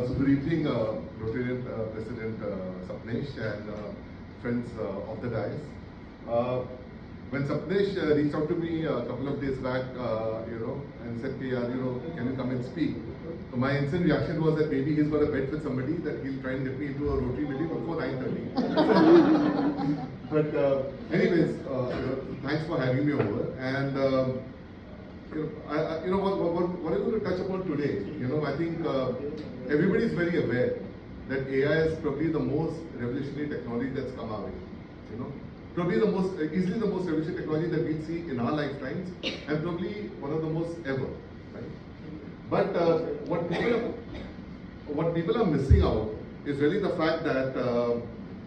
So good evening, Rotarian President Sapnesh and friends of the dais. When Sapnesh reached out to me a couple of days back, and said, "Hey, can you come and speak?" So my instant reaction was that maybe he's got a bet with somebody that he'll try and get me into a Rotary meeting before 9:30. But anyways, thanks for having me over. And what I'm going to touch upon today, I think everybody is very aware that AI is probably the most revolutionary technology that's come our way. Probably easily the most revolutionary technology that we'll see in our lifetimes, and probably one of the most ever, right? But what people are missing out is really the fact that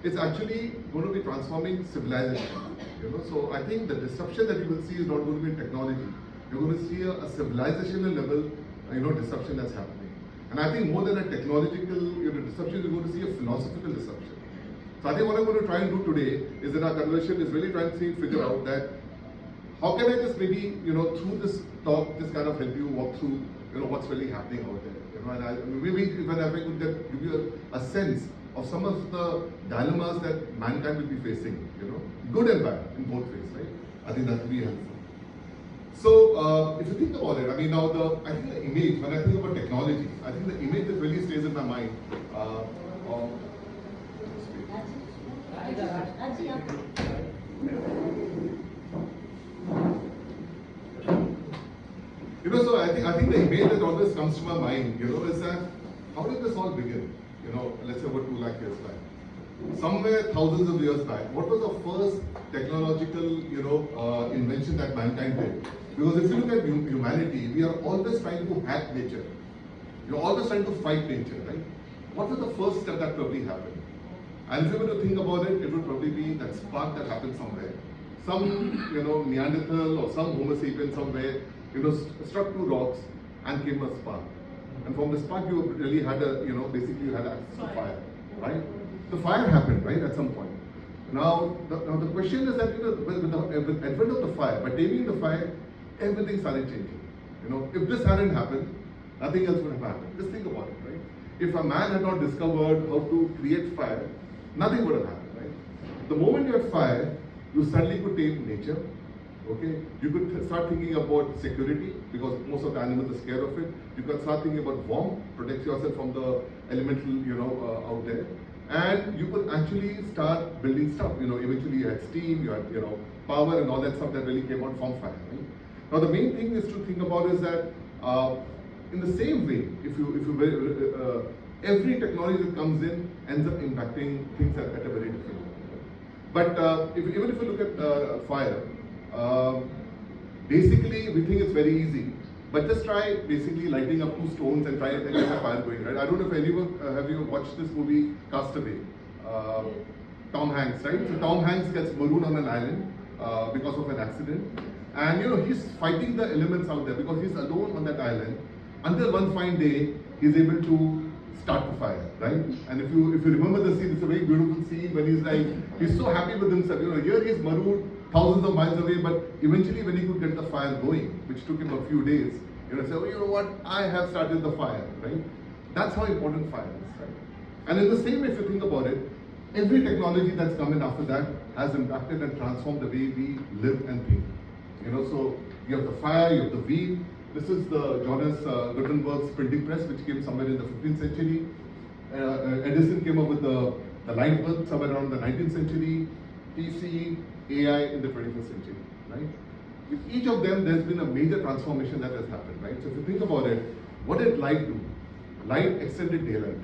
it's actually going to be transforming civilization. So I think the disruption that you will see is not going to be in technology. You're going to see a civilizational level, disruption that's happening. And I think more than a technological, disruption, you're going to see a philosophical disruption. So I think what I'm going to try and do today is in our conversation is really trying to figure out that how can I just maybe, through this talk, just kind of help you walk through, what's really happening out there. And maybe if I could give you a sense of some of the dilemmas that mankind will be facing, good and bad in both ways, right? I think that will be helpful. So, if you think about it, I think the image, when I think about technology, I think the image that really stays in my mind so I think the image that always comes to my mind, is that how did this all begin? Let's say about 2 lakh years back. Somewhere thousands of years back, what was the first technological, invention that mankind did? Because if you look at humanity, we are always trying to hack nature. You're always trying to fight nature, right? What was the first step that probably happened? And if you were to think about it, it would probably be that spark that happened somewhere. Some, Neanderthal or some Homo sapien somewhere, struck 2 rocks and came a spark. And from the spark, you really had basically you had access to fire, right? The fire happened, right, at some point. Now the question is that, with the advent of the fire, by taming the fire, everything started changing. If this hadn't happened, nothing else would have happened. Just think about it, right? If a man had not discovered how to create fire, nothing would have happened, right? The moment you had fire, you suddenly could tame nature. Okay, you could start thinking about security because most of the animals are scared of it. You could start thinking about warmth, protect yourself from the elemental, out there. And you could actually start building stuff. Eventually you had steam, you had, power and all that stuff that really came out from fire. Right? Now the main thing is to think about is that in the same way, every technology that comes in ends up impacting things at a very different level. But even if you look at fire, basically we think it's very easy. But just try basically lighting up 2 stones and try and get a fire going, right? I don't know if anyone have you watched this movie Castaway? Tom Hanks, right? So Tom Hanks gets marooned on an island because of an accident, and he's fighting the elements out there because he's alone on that island. Until one fine day, he's able to start the fire, right? And if you remember the scene, it's a very beautiful scene when he's so happy with himself. Here he's marooned thousands of miles away, but eventually when he could get the fire going, which took him a few days, say, oh, you know what, I have started the fire, right? That's how important fire is, right? And in the same way, if you think about it, every technology that's come in after that has impacted and transformed the way we live and think. So you have the fire, you have the wheel. This is the Johannes Gutenberg's printing press, which came somewhere in the 15th century. Edison came up with the light bulb somewhere around the 19th century. PC, AI in the 21st century, right? With each of them, there's been a major transformation that has happened, right? So if you think about it, what did light do? Light extended daylight.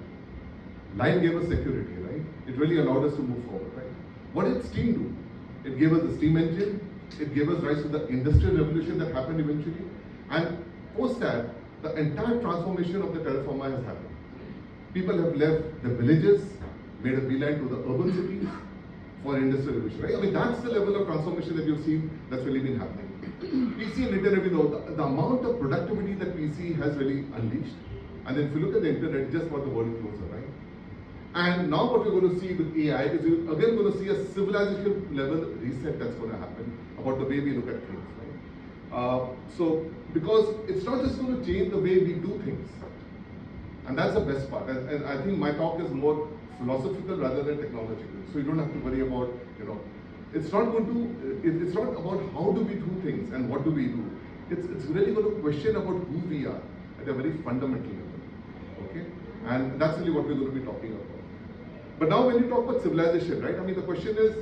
Light gave us security, right? It really allowed us to move forward, right? What did steam do? It gave us the steam engine. It gave us rise to the industrial revolution that happened eventually. And post that, the entire transformation of the terraformer has happened. People have left the villages, made a beeline to the urban cities for industrial revolution, right? That's the level of transformation that you've seen that's really been happening. PC and internet, the amount of productivity that PC has really unleashed. And then if you look at the internet, it just brought the world closer, right? And now what we're going to see with AI is we're again going to see a civilization level reset that's going to happen about the way we look at things, right? So, because it's not just going to change the way we do things. And that's the best part. And I think my talk is more philosophical rather than technological. So you don't have to worry about, it's not going to, it's not about how do we do things and what do we do. It's really going to question about who we are at a very fundamental level. Okay? And that's really what we're going to be talking about. But now when you talk about civilization, right? I mean, the question is,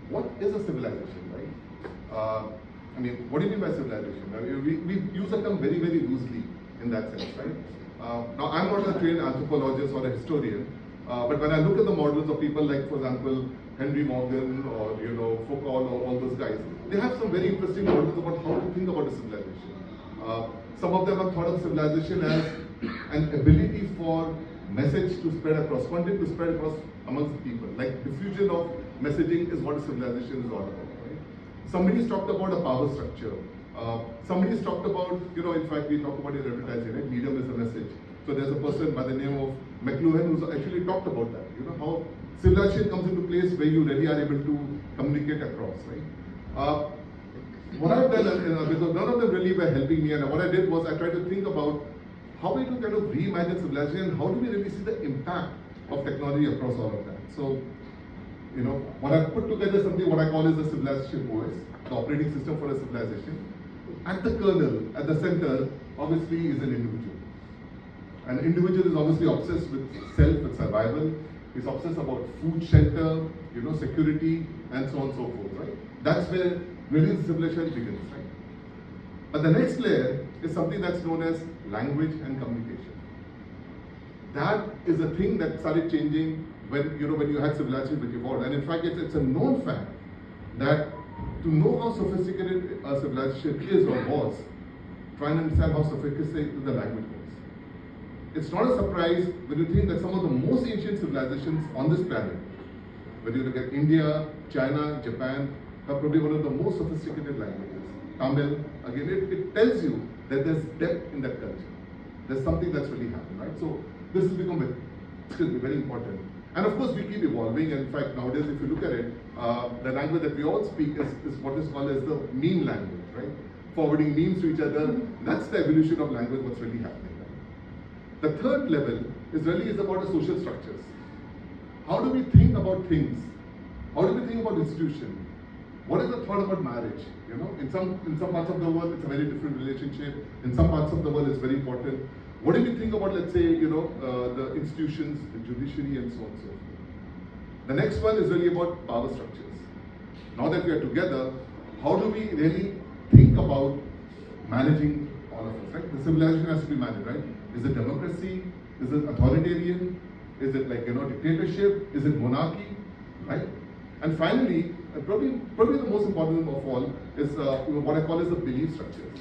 what is a civilization, right? I mean, what do you mean by civilization? I mean, we use the term very, very loosely in that sense, right? Now, I'm not a trained anthropologist or a historian, but when I look at the models of people like, for example, Henry Morgan or, Foucault or all those guys, they have some very interesting models about how to think about a civilization. Some of them have thought of civilization as an ability for message to spread across, content to spread across amongst people. Like diffusion of messaging is what a civilization is all about, right? Somebody's talked about a power structure. Somebody's talked about, in fact, we talk about in advertising, right? Medium is a message. So there's a person by the name of McLuhan who's actually talked about that. How civilization comes into place where you really are able to communicate across, right? What I've done, because none of them really were helping me, and what I did was I tried to think about how we can kind of reimagine civilization and how do we really see the impact of technology across all of that. So, what I've put together is something what I call is the civilization OS, the operating system for a civilization. At the kernel, at the center, obviously is an individual. An individual is obviously obsessed with self, with survival. He's obsessed about food, shelter, security, and so on and so forth, right? That's where really the civilization begins, right? But the next layer is something that's known as language and communication. That is a thing that started changing when you had civilization which evolved. And in fact, it's a known fact that to know how sophisticated a civilization is or was, try and understand how sophisticated the language was. It's not a surprise when you think that some of the most ancient civilizations on this planet, whether you look at India, China, Japan, have probably one of the most sophisticated languages. Tamil, again, it tells you that there's depth in that culture. There's something that's really happened, right? So this has become very important. And of course, we keep evolving. And in fact, nowadays, if you look at it, the language that we all speak is what is called as the meme language, right? Forwarding memes to each other. That's the evolution of language, what's really happening. Right? The third level is about the social structures. How do we think about things? How do we think about institutions? What is the thought about marriage? In some parts of the world, it's a very different relationship. In some parts of the world, it's very important. What do we think about, let's say, the institutions, the judiciary, and so on and so forth? The next one is really about power structures. Now that we are together, how do we really think about managing all of us, right? The civilization has to be managed, right? Is it democracy? Is it authoritarian? Is it like, dictatorship? Is it monarchy, right? And finally, probably the most important of all is what I call as the belief structures.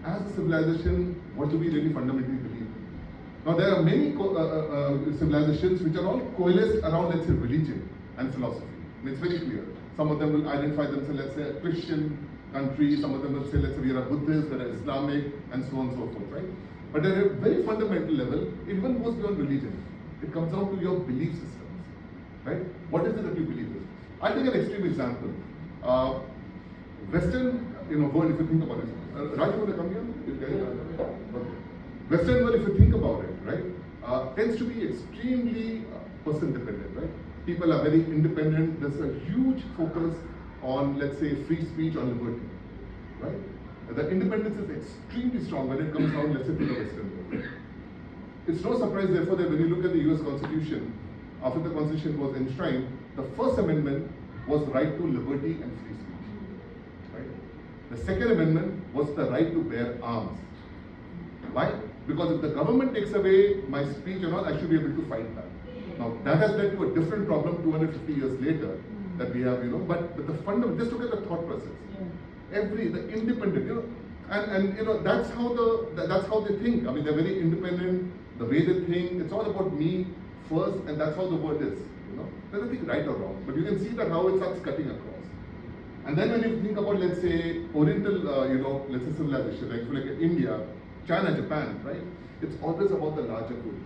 As a civilization, what do we really fundamentally believe? Now, there are many civilizations which are all coalesced around, let's say, religion and philosophy. And it's very clear. Some of them will identify themselves, let's say, a Christian country. Some of them will say, let's say, we are a Buddhist, we are Islamic, and so on and so forth, right? But at a very fundamental level, it even goes beyond religion. It comes down to your belief systems, right? What is it that you believe in? I'll take an extreme example. Western world, if you think about it. Raj, you want to come here? Okay. Western world, if you think about it, right, tends to be extremely person dependent, right? People are very independent. There's a huge focus on, let's say, free speech, on liberty, right? The independence is extremely strong when it comes down, let's say, to the Western world. It's no surprise, therefore, that when you look at the US Constitution, after the Constitution was enshrined, the first amendment was right to liberty and free speech, right? The second amendment was the right to bear arms. Why? Because if the government takes away my speech and all, I should be able to fight back. Now, that has led to a different problem 250 years later that we have, but the fundamental, just look at the thought process. The independent, and that's how they think. I mean, they're very independent. The way they think, it's all about me first, and that's how the world is. There's nothing right or wrong, but you can see that how it starts cutting across. And then when you think about, let's say, Oriental, let's say civilization, like India, China, Japan, right? It's always about the larger good.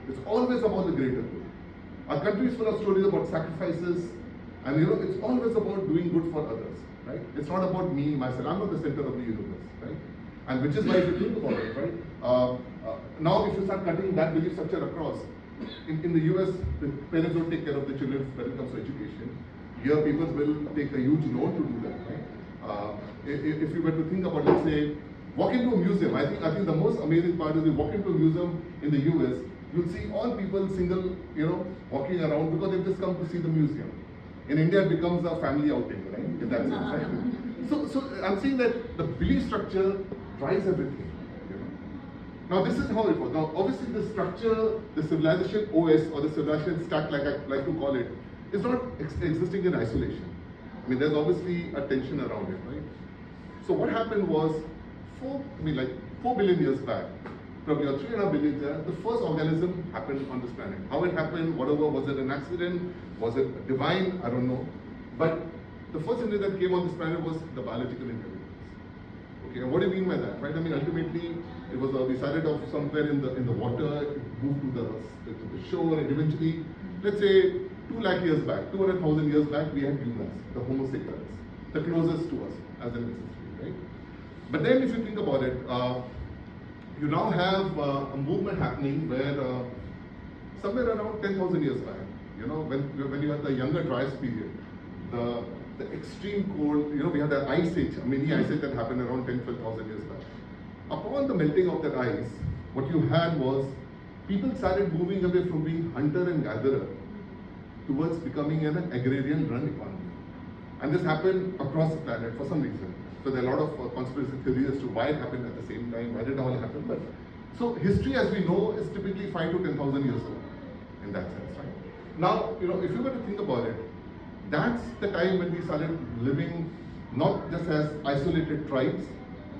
It's always about the greater good. Our country is full of stories about sacrifices, and it's always about doing good for others, right? It's not about me, myself. I'm not the center of the universe, right? And which is why if you think about it, right? now if you start cutting that belief structure across, in the US, the parents don't take care of the children when it comes to education. Here, people will take a huge loan to do that, right? If you were to think about, let's say, walk into a museum, I think the most amazing part is you walk into a museum in the US, you'll see all people single, walking around because they've just come to see the museum. In India, it becomes a family outing, right? In that sense, right? So I'm saying that the belief structure drives everything. Now this is how it works. Now obviously the structure, the civilization OS or the civilization stack, like I like to call it, is not existing in isolation. I mean, there's obviously a tension around it, right? So what happened was, 4 billion years back, probably 3.5 billion years, the first organism happened on this planet. How it happened, whatever, was it an accident, was it divine, I don't know. But the first thing that came on this planet was the biological intelligence. Okay, and what do you mean by that, right? I mean, ultimately, it was we started off somewhere in the water, it moved to the shore, and eventually, let's say 2 lakh years back, 200,000 years back, we had humans, the Homo sapiens, the closest to us as an ancestry, right? But then, if you think about it, you now have a movement happening where somewhere around 10,000 years back, when you had the younger dryas period, the extreme cold, we had the ice age, a mini ice age that happened around 12,000 years back. Upon the melting of that ice, what you had was people started moving away from being hunter and gatherer towards becoming an agrarian run economy. And this happened across the planet for some reason. So there are a lot of conspiracy theories as to why it happened at the same time, why did it all happen. But so history, as we know, is typically 5 to 10,000 years old in that sense, right? Now, if you were to think about it, that's the time when we started living not just as isolated tribes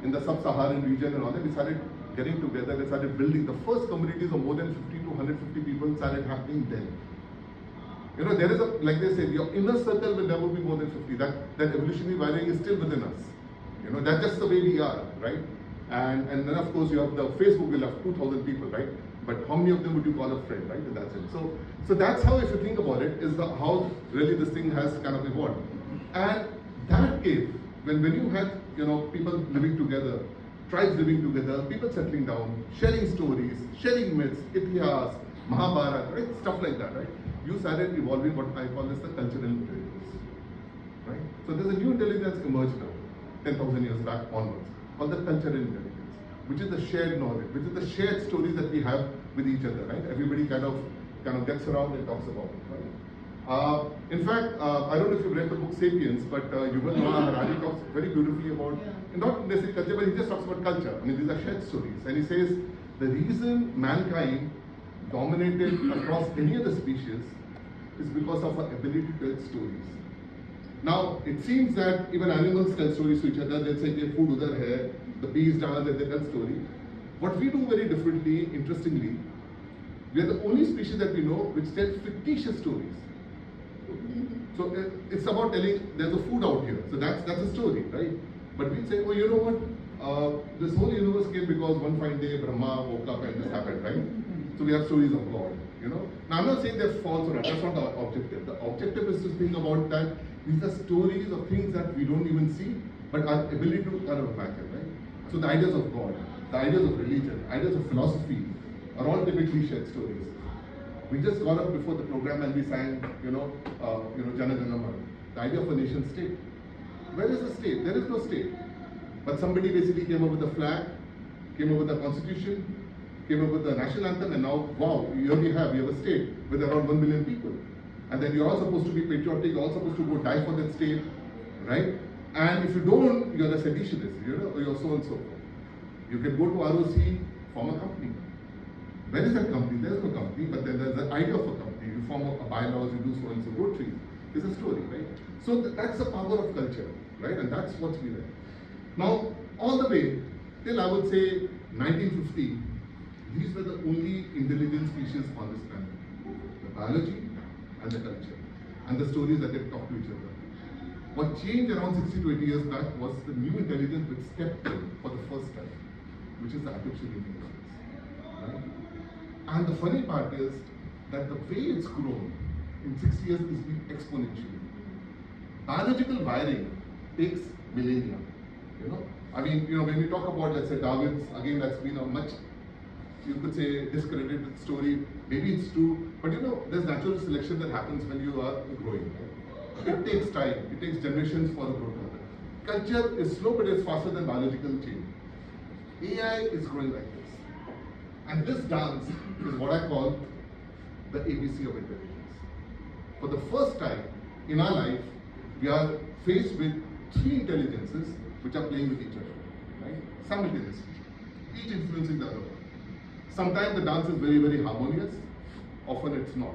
in the sub-Saharan region and all that. We started getting together and started building. The first communities of more than 50 to 150 people started happening then. There is like they say, your inner circle will never be more than 50. That evolutionary wiring is still within us. That's just the way we are, right? And then of course you have the Facebook will have 2,000 people, right? But how many of them would you call a friend, right? In that sense. So that's how, if you think about it, is how really this thing has kind of evolved. And that cave, when you had people living together, tribes living together, people settling down, sharing stories, sharing myths, Itihas, Mahabharata, right? Stuff like that, right? You started evolving what I call this the cultural intelligence, right? So there's a new intelligence emerged now, 10,000 years back onwards, called the cultural intelligence, which is the shared knowledge, which is the shared stories that we have with each other, right? Everybody kind of gets around and talks about it, right? In fact, I don't know if you've read the book Sapiens, but Yuval Noah Harari talks very beautifully about, not necessarily culture, but he just talks about culture. I mean, these are shared stories. And he says, the reason mankind dominated across any other species is because of our ability to tell stories. Now, it seems that even animals tell stories to each other. They'll say, "Ye food udhar hai," the bees dance, and they tell story. What we do very differently, interestingly, we are the only species that we know which tells fictitious stories. So it's about telling there's a food out here. So that's a story, right? But we say, oh, you know what? This whole universe came because one fine day Brahma woke up and this happened, right? So we have stories of God, Now I'm not saying they're false or not. That's not the objective. The objective is to think about that these are stories of things that we don't even see, but our ability to kind of imagine, right? So the ideas of God, the ideas of religion, ideas of philosophy are all typically shared stories. We just got up before the program and we sang, Jana Jana Mana, the idea of a nation state. Where is the state? There is no state. But somebody basically came up with a flag, came up with a constitution, came up with the national anthem, and now, wow, here we have a state with around 1 million people. And then you're all supposed to be patriotic, you're all supposed to go die for that state, right? And if you don't, you're a seditionist, or you're so and so forth. You can go to ROC, form a company. Where is that company? There's no company, but then there's the idea of a company. You form a bylaws, you do so and so. Rotary is a story, right? So that's the power of culture, right? And that's what's been there. Now, all the way till I would say 1950, these were the only intelligent species on this planet. The biology and the culture and the stories that they talk to each other. What changed around 60 to 80 years back was the new intelligence which stepped in for the first time, which is the artificial intelligence. Right? And the funny part is that the way it's grown in 60 years is been exponentially. Biological wiring takes millennia. I mean, when we talk about, let's say, Darwin's, again, that's been a much you could say, discredited story. Maybe it's true, but you know, there's natural selection that happens when you are growing. Right? It takes time. It takes generations for the growth to happen. Culture is slow, but it's faster than biological change. AI is growing like this. And this dance is what I call the ABC of intelligence. For the first time in our life, we are faced with three intelligences which are playing with each other, right? Simultaneously, each influencing the other one. Sometimes the dance is very, very harmonious, often it's not.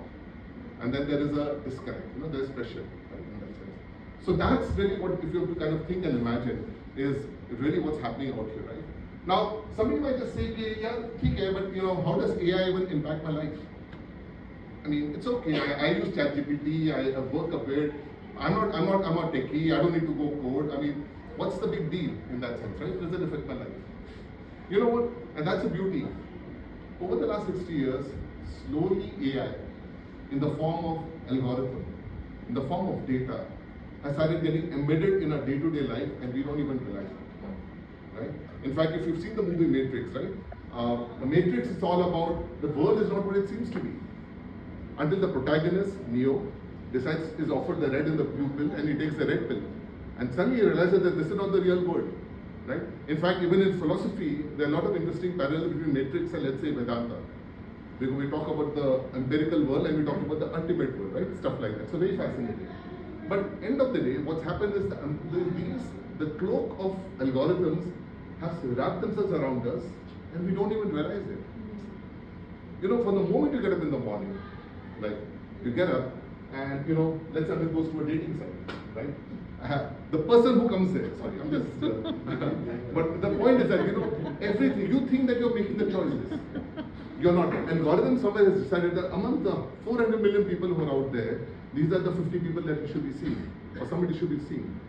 And then there is a disconnect, you know, there's pressure, right, in that sense. So that's really what, if you have to kind of think and imagine, is really what's happening out here, right? Now, somebody might just say, yeah, okay, but you know, how does AI even impact my life? I mean, it's okay. I use ChatGPT. I work a bit. I'm not techie. I don't need to go code. I mean, what's the big deal in that sense, right? Does it affect my life? You know what? And that's the beauty. Over the last 60 years, slowly AI, in the form of algorithm, in the form of data, has started getting embedded in our day-to-day life, and we don't even realize it, right? In fact, if you've seen the movie Matrix, right? The Matrix is all about the world is not what it seems to be. Until the protagonist, Neo, decides is offered the red and the blue pill, and he takes the red pill. And suddenly he realizes that this is not the real world, right? In fact, even in philosophy, there are a lot of interesting parallels between Matrix and, let's say, Vedanta. We talk about the empirical world and we talk about the ultimate world, right? Stuff like that. So very fascinating. But end of the day, what's happened is the cloak of algorithms has wrapped themselves around us, and we don't even realize it. You know, from the moment you get up in the morning, like you get up and you know, let's say it goes to a dating site, right? The person who comes there, sorry, I'm just, but the point is that you know, everything, you think that you're making the choices. You're not. Algorithm somewhere has decided that among the 400 million people who are out there, these are the 50 people that you should be seeing, or somebody should be seeing.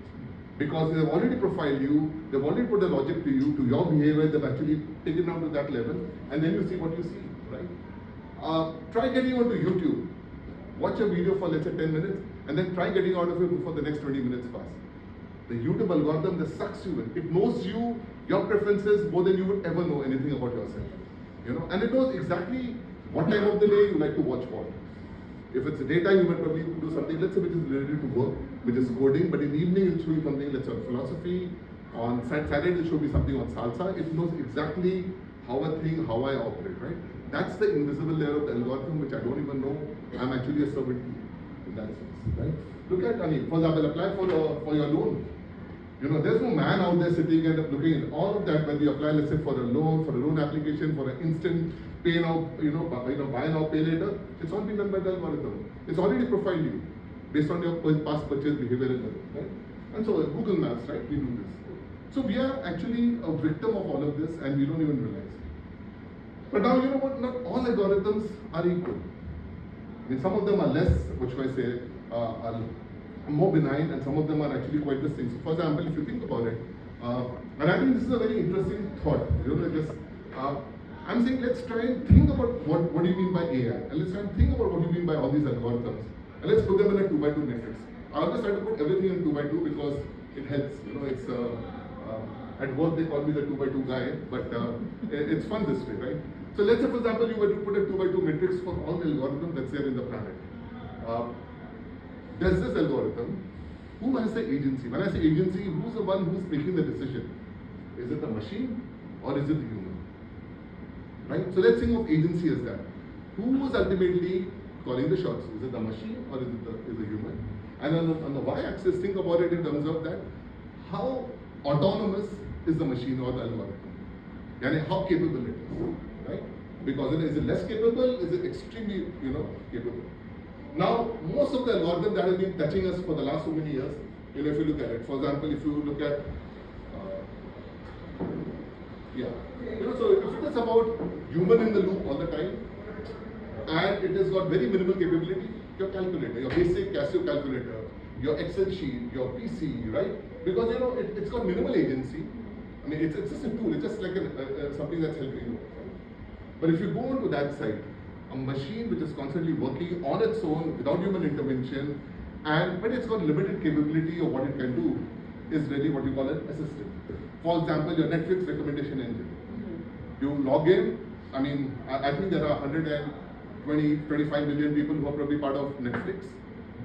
Because they've already profiled you, they've already put a logic to you, to your behavior, they've actually taken down to that level, and then you see what you see, right? Try getting onto YouTube. Watch a video for, let's say, 10 minutes, and then try getting out of it before the next 20 minutes pass. The YouTube algorithm that sucks you in. It knows you, your preferences, more than you would ever know anything about yourself. You know, and it knows exactly what time of the day you like to watch what. If it's a daytime, you might probably do something, let's say, which is related to work, which is coding, but in the evening it'll show you something, let's say, on philosophy. On Saturday it'll show me something on salsa. It knows exactly how I think, how I operate, right? That's the invisible layer of the algorithm, which I don't even know I'm actually a servant to, in that sense, right? Look at, I mean, for example, apply for your loan. You know, there's no man out there sitting and looking at all of that when you apply, let's say, for a loan application, for an instant pay now, buy now, pay later. It's all been done by the algorithm. It's already profiled you based on your past purchase behavior, right? And so Google Maps, right? We do this. So we are actually a victim of all of this, and we don't even realize. But now, you know what? Not all algorithms are equal. I mean, some of them are less, what should I say, are more benign, and some of them are actually quite distinct. So, for example, if you think about it, and I think this is a very interesting thought. You know, just I'm saying let's try and think about what do you mean by AI, and let's try and think about what you mean by all these algorithms, and let's put them in a 2x2 matrix. I always try to put everything in 2x2 because it helps. You know, it's at work they call me the 2x2 guy, but it's fun this way, right? So let's say, for example, you were to put a 2x2 matrix for all the algorithms that's there in the planet. There's this algorithm. Who has the agency? When I say agency, who's the one who's making the decision? Is it the machine or is it the human? Right? So let's think of agency as that. Who is ultimately calling the shots? Is it the machine or is it the human? And on the y-axis, think about it in terms of that. How autonomous is the machine or the algorithm? Yani how capable it is, right? Because is it less capable? Is it extremely, capable? Now, most of the algorithms that have been touching us for the last so many years, if you look at it, for example, if you look at, so if it is about human in the loop all the time, and it has got very minimal capability, your calculator, your basic Casio calculator, your Excel sheet, your PC, right? Because it's got minimal agency. I mean, it's just a tool. It's just like something that's helping you. But if you go on to that side, a machine which is constantly working on its own without human intervention, but it's got limited capability of what it can do, is really what you call an assistant. For example, your Netflix recommendation engine. You log in, I mean, I think there are 120, 25 million people who are probably part of Netflix.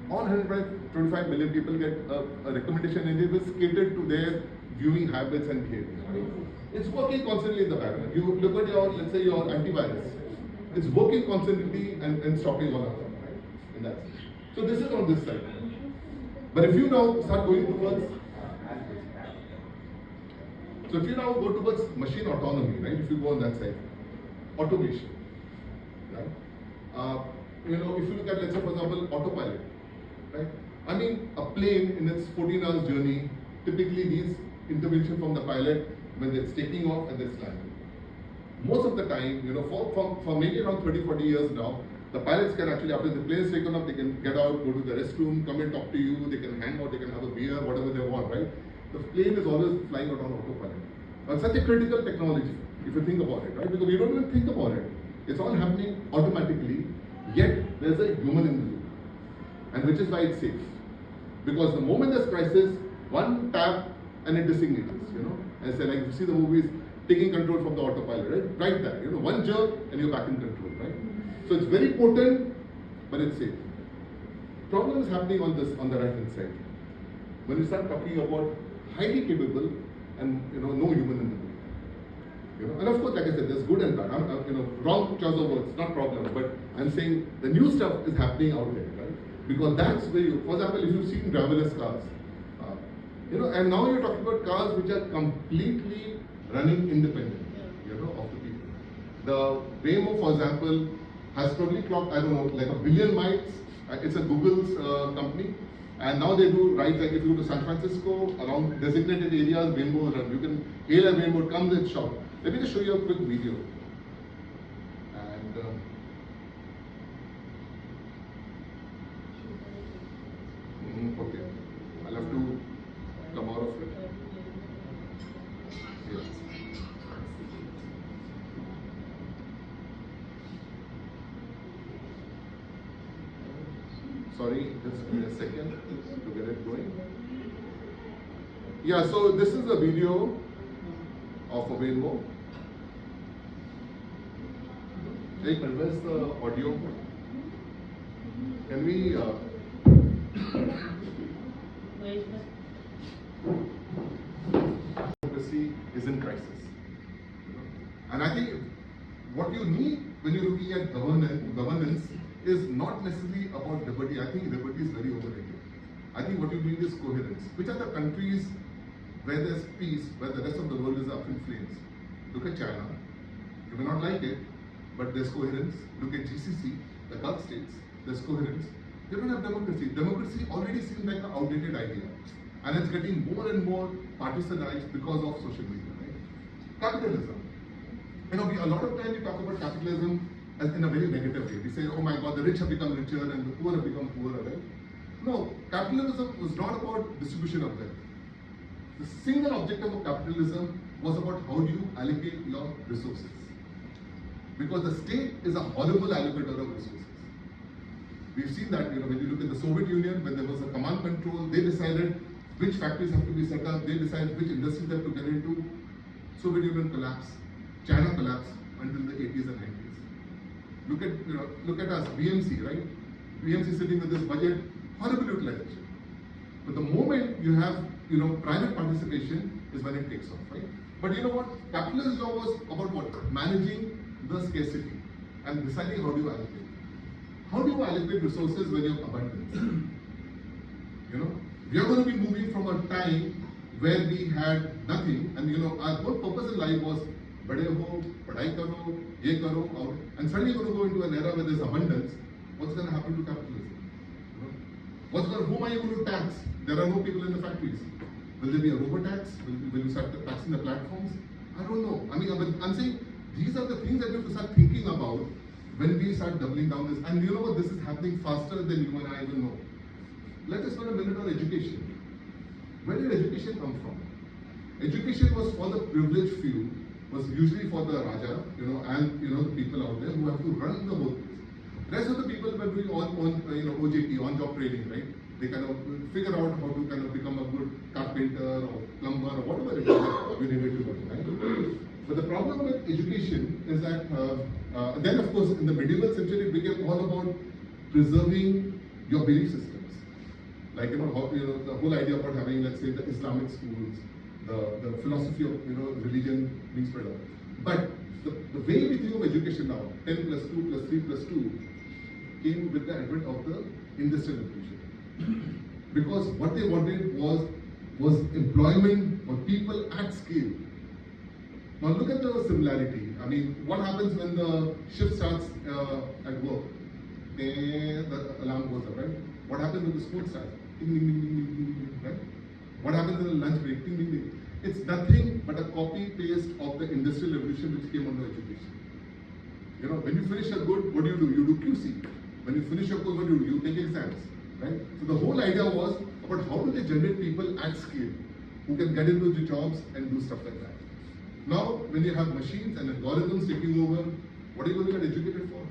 All 125 million people get a recommendation engine which is catered to their viewing habits and behaviors. Right? It's working constantly in the background. You look at your, let's say, your antivirus. It's working constantly and stopping all of them. Right? In that sense. So this is on this side. But if you now start going towards, so if you now go towards machine autonomy, right? If you go on that side, automation, right? You know, if you look at, let's say, for example, autopilot, right? I mean, a plane in its 14 hours journey typically needs intervention from the pilot when it's taking off and it's landing. Most of the time, you know, for maybe around 30, 40 years now, the pilots can actually, after the plane is taken off, they can get out, go to the restroom, come and talk to you, they can hang out, they can have a beer, whatever they want, right? The plane is always flying out on autopilot. Now, such a critical technology, if you think about it, right? Because we don't even think about it. It's all happening automatically, yet there's a human in the loop. And which is why it's safe. Because the moment there's crisis, one tap and it disengages, you know? And say, like, you see the movies, taking control from the autopilot, right? Right there, you know, one jerk and you're back in control, right? So it's very potent, but it's safe. Problem is happening on the right hand side. When you start talking about highly capable and, you know, no human in the loop. You know, and of course, like I said, there's good and bad. You know, wrong choice of words, not problem. But I'm saying the new stuff is happening out there, right? Because that's where you, for example, if you've seen driverless cars, you know, and now you're talking about cars which are completely running independent, you know, of the people. The Waymo, for example, has probably clocked, I don't know, like 1 billion miles. It's a Google's company. And now they do rides, like if you go to San Francisco, around designated areas, Waymo run. You can hail a Waymo, it comes and shop. Let me just show you a quick video. And okay, I'll have to come out of it. Yeah. Sorry, just give me a second to get it going. Yeah, so this is a video of a Waymo. Hey, where's the audio? Can we? Democracy is in crisis. And I think what you need when you're looking at governance is not necessarily about liberty. I think liberty is very overrated. I think what you need is coherence. Which are the countries where there's peace, where the rest of the world is up in flames? Look at China. You may not like it, but there's coherence. Look at GCC, the Gulf states, there's coherence. They don't have democracy. Democracy already seems like an outdated idea. And it's getting more and more partisanized because of social media, right? Capitalism. You know, a lot of times we talk about capitalism as in a very negative way. We say, oh my God, the rich have become richer and the poor have become poorer, right? No, capitalism was not about distribution of wealth. The single objective of capitalism was about how do you allocate your resources. Because the state is a horrible allocator of resources. We've seen that, you know, when you look at the Soviet Union, when there was a command control, they decided which factories have to be set up, they decided which industries they have to get into. Soviet Union collapsed, China collapsed until the 80s and 90s. Look at us, BMC, right? BMC sitting with this budget, horrible utilization. But the moment you have, you know, private participation is when it takes off, right? But you know what? Capitalist law was about what? Managing the scarcity and deciding how do you allocate. How do you allocate resources when you have abundance? You know, we are going to be moving from a time where we had nothing, and you know, our whole purpose in life was bade ho, padhai karo, ye karo, out, and suddenly you're going to go into an era where there's abundance. What's going to happen to capitalism? You know? Whom are you going to tax? There are no people in the factories. Will there be a robo-tax? Will you start taxing the platforms? I don't know. I mean, I'm saying these are the things that we have to start thinking about when we start doubling down this. And you know what? This is happening faster than you and I even know. Let us spend a minute on education. Where did education come from? Education was for the privileged few, was usually for the Raja, you know, and you know the people out there who have to run the whole place. Rest of the people were doing OJT, on-job training, right? They kind of figure out how to kind of become a good carpenter or plumber or whatever it is you need to do, right? But the problem with education is that then of course in the medieval century it became all about preserving your belief systems. Like how, the whole idea about having, let's say, the Islamic schools, the philosophy of religion being spread out. But the way we think of education now, 10 plus 2 plus 3 plus 2, came with the advent of the Industrial Revolution. Because what they wanted was employment for people at scale. Now look at the similarity. I mean, what happens when the shift starts at work? The alarm goes up, right? What happens when the school starts? Ding, ding, ding, ding, ding, ding, right? What happens in the lunch break? Ding, ding, ding. It's nothing but a copy-paste of the Industrial Revolution which came under education. When you finish a good, what do? You do QC. When you finish your course, what do? You take exams, right? So the whole idea was about how do they generate people at scale who can get into the jobs and do stuff like that. Now, when you have machines and algorithms taking over, what are you going to get educated for?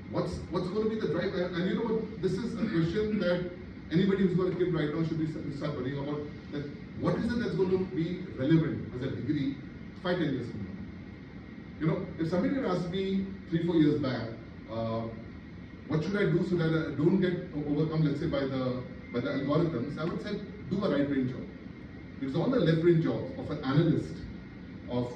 What's going to be the drive? And you know what? This is a question that anybody who's got a kid right now should be start worrying about. That what is it that's going to be relevant as a degree 5-10 years from now? If somebody had asked me 3-4 years back, what should I do so that I don't get overcome, let's say, by the algorithms, I would say do a right brain job. Because all the left brain jobs of an analyst, of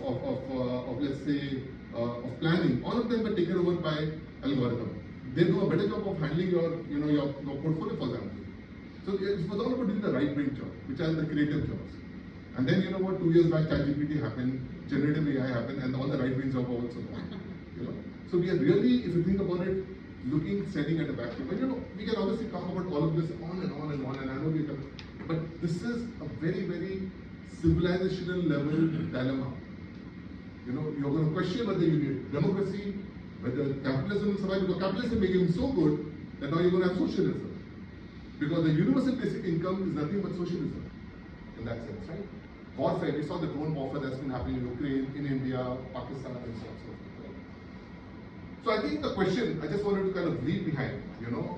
let's say, of planning, all of them were taken over by algorithm. They do a better job of handling your portfolio, for example. So it was all about doing the right brain job, which are the creative jobs. And then 2 years back, ChatGPT happened, generative AI happened, and all the right brain jobs were also gone. So we are really, if you think about it, standing at a vacuum. And we can obviously talk about all of this on and on and on, and I know we can, but this is a very, very civilizational level dilemma. You're going to question whether you need democracy, whether capitalism will survive, because capitalism became so good that now you're going to have socialism. Because the universal basic income is nothing but socialism, in that sense, right? Warfare, we saw the drone warfare that's been happening in Ukraine, in India, Pakistan, and so on and so forth. So I think the question I just wanted to kind of leave behind,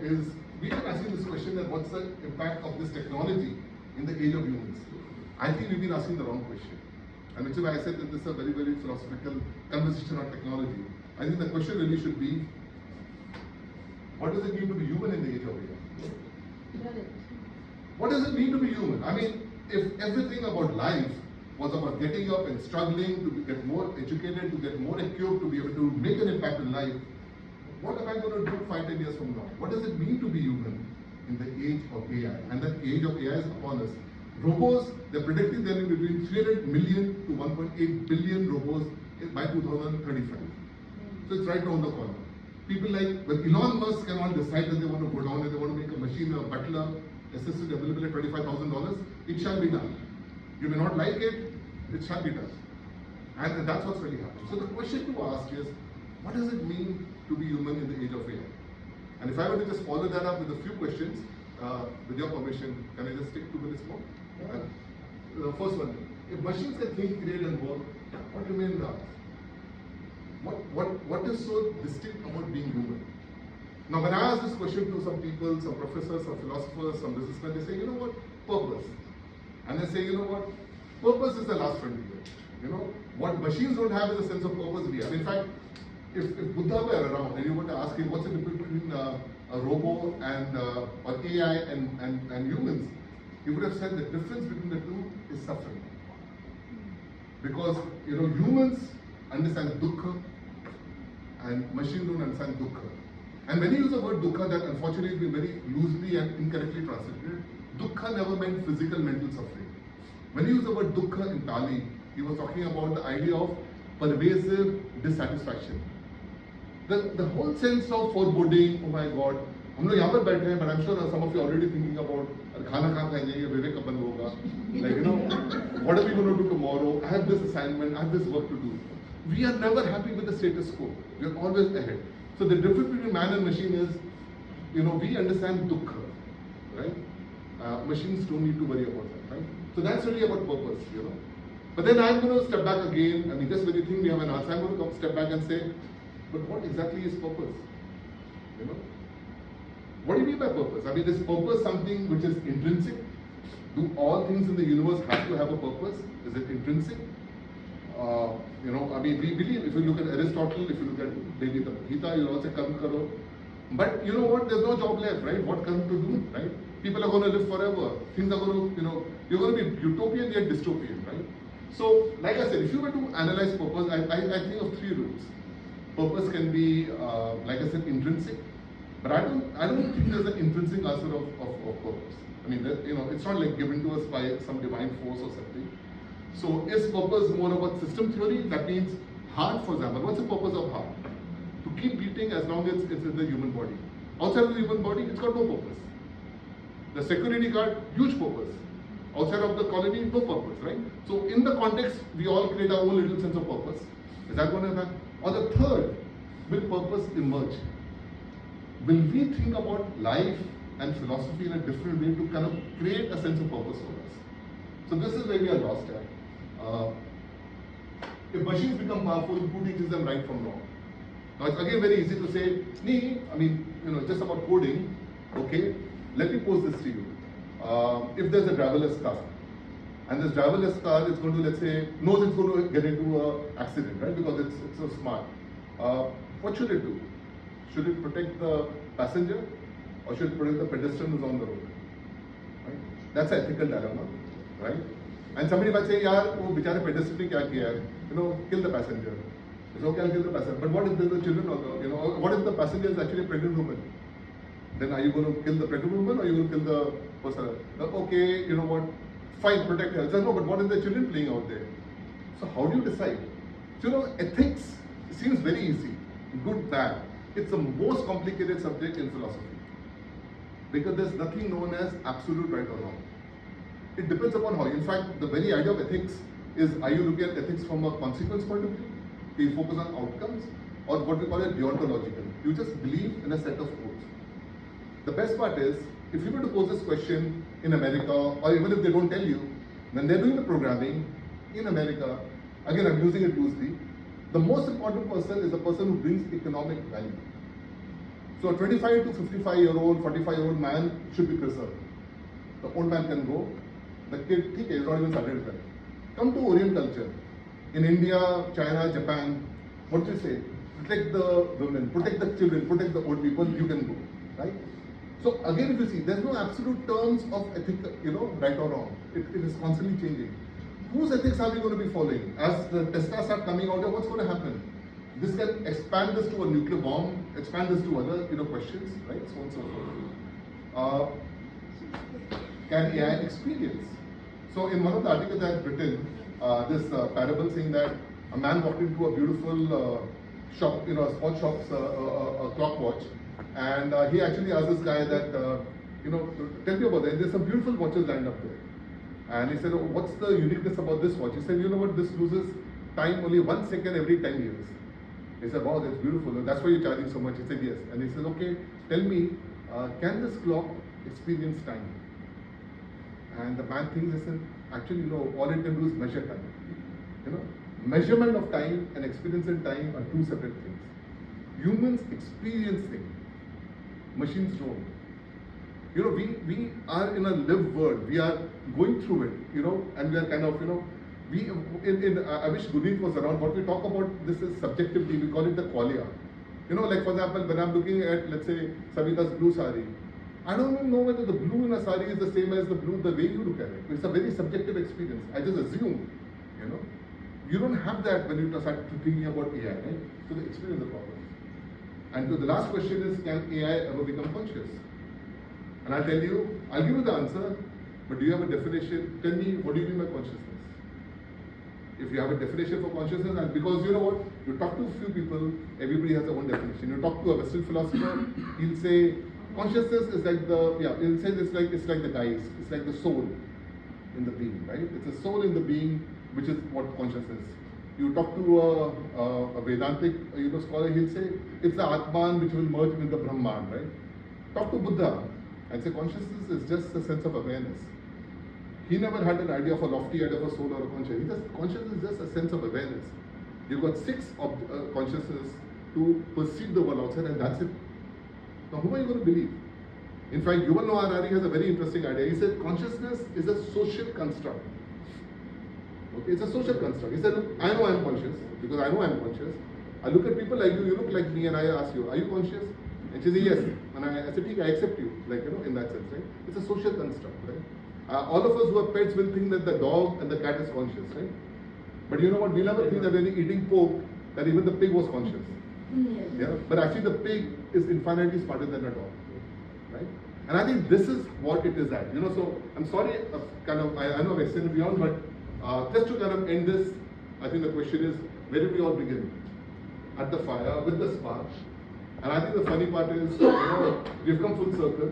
is we've been asking this question that what's the impact of this technology in the age of humans? I think we've been asking the wrong question. And which is why I said that this is a very, very philosophical conversation on technology. I think the question really should be, what does it mean to be human in the age of AI? What does it mean to be human? I mean, if everything about life was about getting up and struggling to get more educated, to get more equipped, to be able to make an impact in life, what am I going to do 5-10 years from now? What does it mean to be human in the age of AI? And that age of AI is upon us. Robots, they're predicting there will be between 300 million to 1.8 billion robots by 2035. So it's right around the corner. People like, when Elon Musk can all decide that they want to go down and they want to make a machine, a butler, assistant available at $25,000, it shall be done. You may not like it, it shall be done. And that's what's really happening. So the question to ask is, what does it mean to be human in the age of AI? And if I were to just follow that up with a few questions, with your permission, can I just take 2 minutes more? The first one, if machines can think, create and work, what remains the art? What is so distinct about being human? Now when I ask this question to some people, some professors, some philosophers, some businessmen, they say, purpose. And they say, purpose is the last frontier. What machines don't have is a sense of purpose we have. In fact, if Buddha were around and you were to ask him what's the difference between a robot and or AI and humans, he would have said the difference between the two is suffering. Because humans understand dukkha and machines don't understand dukkha. And when you use the word dukkha, that unfortunately has been very loosely and incorrectly translated. Dukkha never meant physical mental suffering. When you use the word dukkha in Pali, he was talking about the idea of pervasive dissatisfaction. The whole sense of foreboding, oh my God, हम लोग यहाँ पर बैठे हैं, but I'm sure some of you are already thinking about खाना कहाँ खाएंगे, ये विवेक कब बंद होगा, like what are we going to do tomorrow? I have this assignment, I have this work to do. We are never happy with the status quo. We are always ahead. So the difference between man and machine is, we understand dukkha, right? Machines don't need to worry about that, right? So that's really about purpose, But then I'm going to step back again. I mean, just when you think we have an answer, I'm going to step back and say, but what exactly is purpose? What do you mean by purpose? I mean, is purpose something which is intrinsic? Do all things in the universe have to have a purpose? Is it intrinsic? I mean, we believe, if you look at Aristotle, if you look at maybe the Gita, you'll also karma karo. But you know what? There's no job left, right? What karma to do, right? People are going to live forever. Things are going to, you're going to be utopian yet dystopian, right? So, like I said, if you were to analyze purpose, I think of three routes. Purpose can be, like I said, intrinsic, but I don't think there's an intrinsic answer of purpose. I mean, it's not like given to us by some divine force or something. So, is purpose more about system theory? That means heart, for example. What's the purpose of heart? To keep beating as long as it's in the human body. Outside of the human body, it's got no purpose. The security guard, huge purpose. Outside of the colony, no purpose, right? So in the context, we all create our own little sense of purpose. Is that going to happen? Or the third, will purpose emerge? Will we think about life and philosophy in a different way to kind of create a sense of purpose for us? So this is where we are lost at. If machines become powerful, who teaches them right from wrong? Now it's again very easy to say, just about coding, okay, let me pose this to you. If there's a driverless car, and this driverless car is going to, let's say, knows it's going to get into an accident, right? Because it's so smart. What should it do? Should it protect the passenger, or should it protect the pedestrian who's on the road? Right? That's an ethical dilemma, right? And somebody might say, "Yaar, wo bichare pedestrian ne kya kiya hai? Kill the passenger." It's okay, I'll kill the passenger. But what if there's the children, or what if the passenger is actually a pregnant woman? Then are you going to kill the pregnant woman, or are you going to kill the person? Okay, you know what? Fine, protect her. No, but what if the children playing out there? So how do you decide? So ethics seems very easy, good, bad. It's the most complicated subject in philosophy because there's nothing known as absolute right or wrong. It depends upon how. In fact, the very idea of ethics is: are you looking at ethics from a consequence point of view? Do you focus on outcomes, or what we call it deontological? You just believe in a set of codes. The best part is, if you were to pose this question in America, or even if they don't tell you, when they're doing the programming in America, again I'm using it loosely, the most important person is the person who brings economic value. So a 25 to 55-year-old, 45-year-old man should be preserved. The old man can go, the kid, okay, he's not even started well. Come to Orient culture. In India, China, Japan, what do you say? Protect the women, protect the children, protect the old people, you can go, right? So again, if you see, there's no absolute terms of ethical, right or wrong. It is constantly changing. Whose ethics are we going to be following? As the Tesla start coming out, what's going to happen? This can expand this to a nuclear bomb, expand this to other, questions, right? So on and so forth. Can AI experience? So in one of the articles I have written, this parable saying that a man walked into a beautiful shop, a small shop's a clock watch. And he actually asked this guy that, tell me about that. There's some beautiful watches lined up there. And he said, what's the uniqueness about this watch? He said, you know what, this loses time only 1 second every 10 years. He said, wow, that's beautiful. That's why you're charging so much. He said, yes. And he said, okay, tell me, can this clock experience time? And the man thinks, he said, actually, all it can do is measure time. Measurement of time and experience in time are two separate things. Humans experience things. Machines don't. We are in a lived world. We are going through it, and we are kind of, I wish Guneet was around. What we talk about, this is subjectively, we call it the qualia. Like for example, when I'm looking at, let's say, Savita's blue sari, I don't even know whether the blue in a sari is the same as the blue, the way you look at it. It's a very subjective experience. I just assume, You don't have that when you start thinking about AI, right? So the experience is the problem. And so the last question is, can AI ever become conscious? And I'll tell you, I'll give you the answer, but do you have a definition? Tell me, what do you mean by consciousness? If you have a definition for consciousness, and because you know what, you talk to a few people, everybody has their own definition. You talk to a Western philosopher, he'll say, consciousness is like he'll say it's like the guys, it's like the soul in the being, right? It's a soul in the being, which is what consciousness is. You talk to a Vedantic scholar, he'll say it's the Atman which will merge with the Brahman, right? Talk to Buddha and say consciousness is just a sense of awareness. He never had an idea of a lofty idea of a soul or a consciousness. Consciousness is just a sense of awareness. You've got 6 consciousness to perceive the world outside, and that's it. Now, who are you going to believe? In fact, Yuval Noah Harari has a very interesting idea. He said consciousness is a social construct. Okay, it's a social construct. He said, look, I know I'm conscious, because I know I'm conscious. I look at people like you look like me, and I ask you, are you conscious? And she said, yes. And I said, I accept you, like, in that sense, right? It's a social construct, right? All of us who have pets will think that the dog and the cat is conscious, right? But you know what? We'll never think that when you're eating pork, that even the pig was conscious. Yeah? But actually the pig is infinitely smarter than a dog, right? And I think this is what it is at. So I'm sorry, I know I've extended beyond, but just to kind of end this, I think the question is, where did we all begin? At the fire, with the spark. And I think the funny part is, we've come full circle,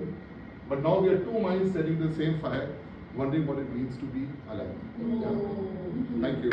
but now we are two minds setting the same fire, wondering what it means to be alive. Yeah. Thank you.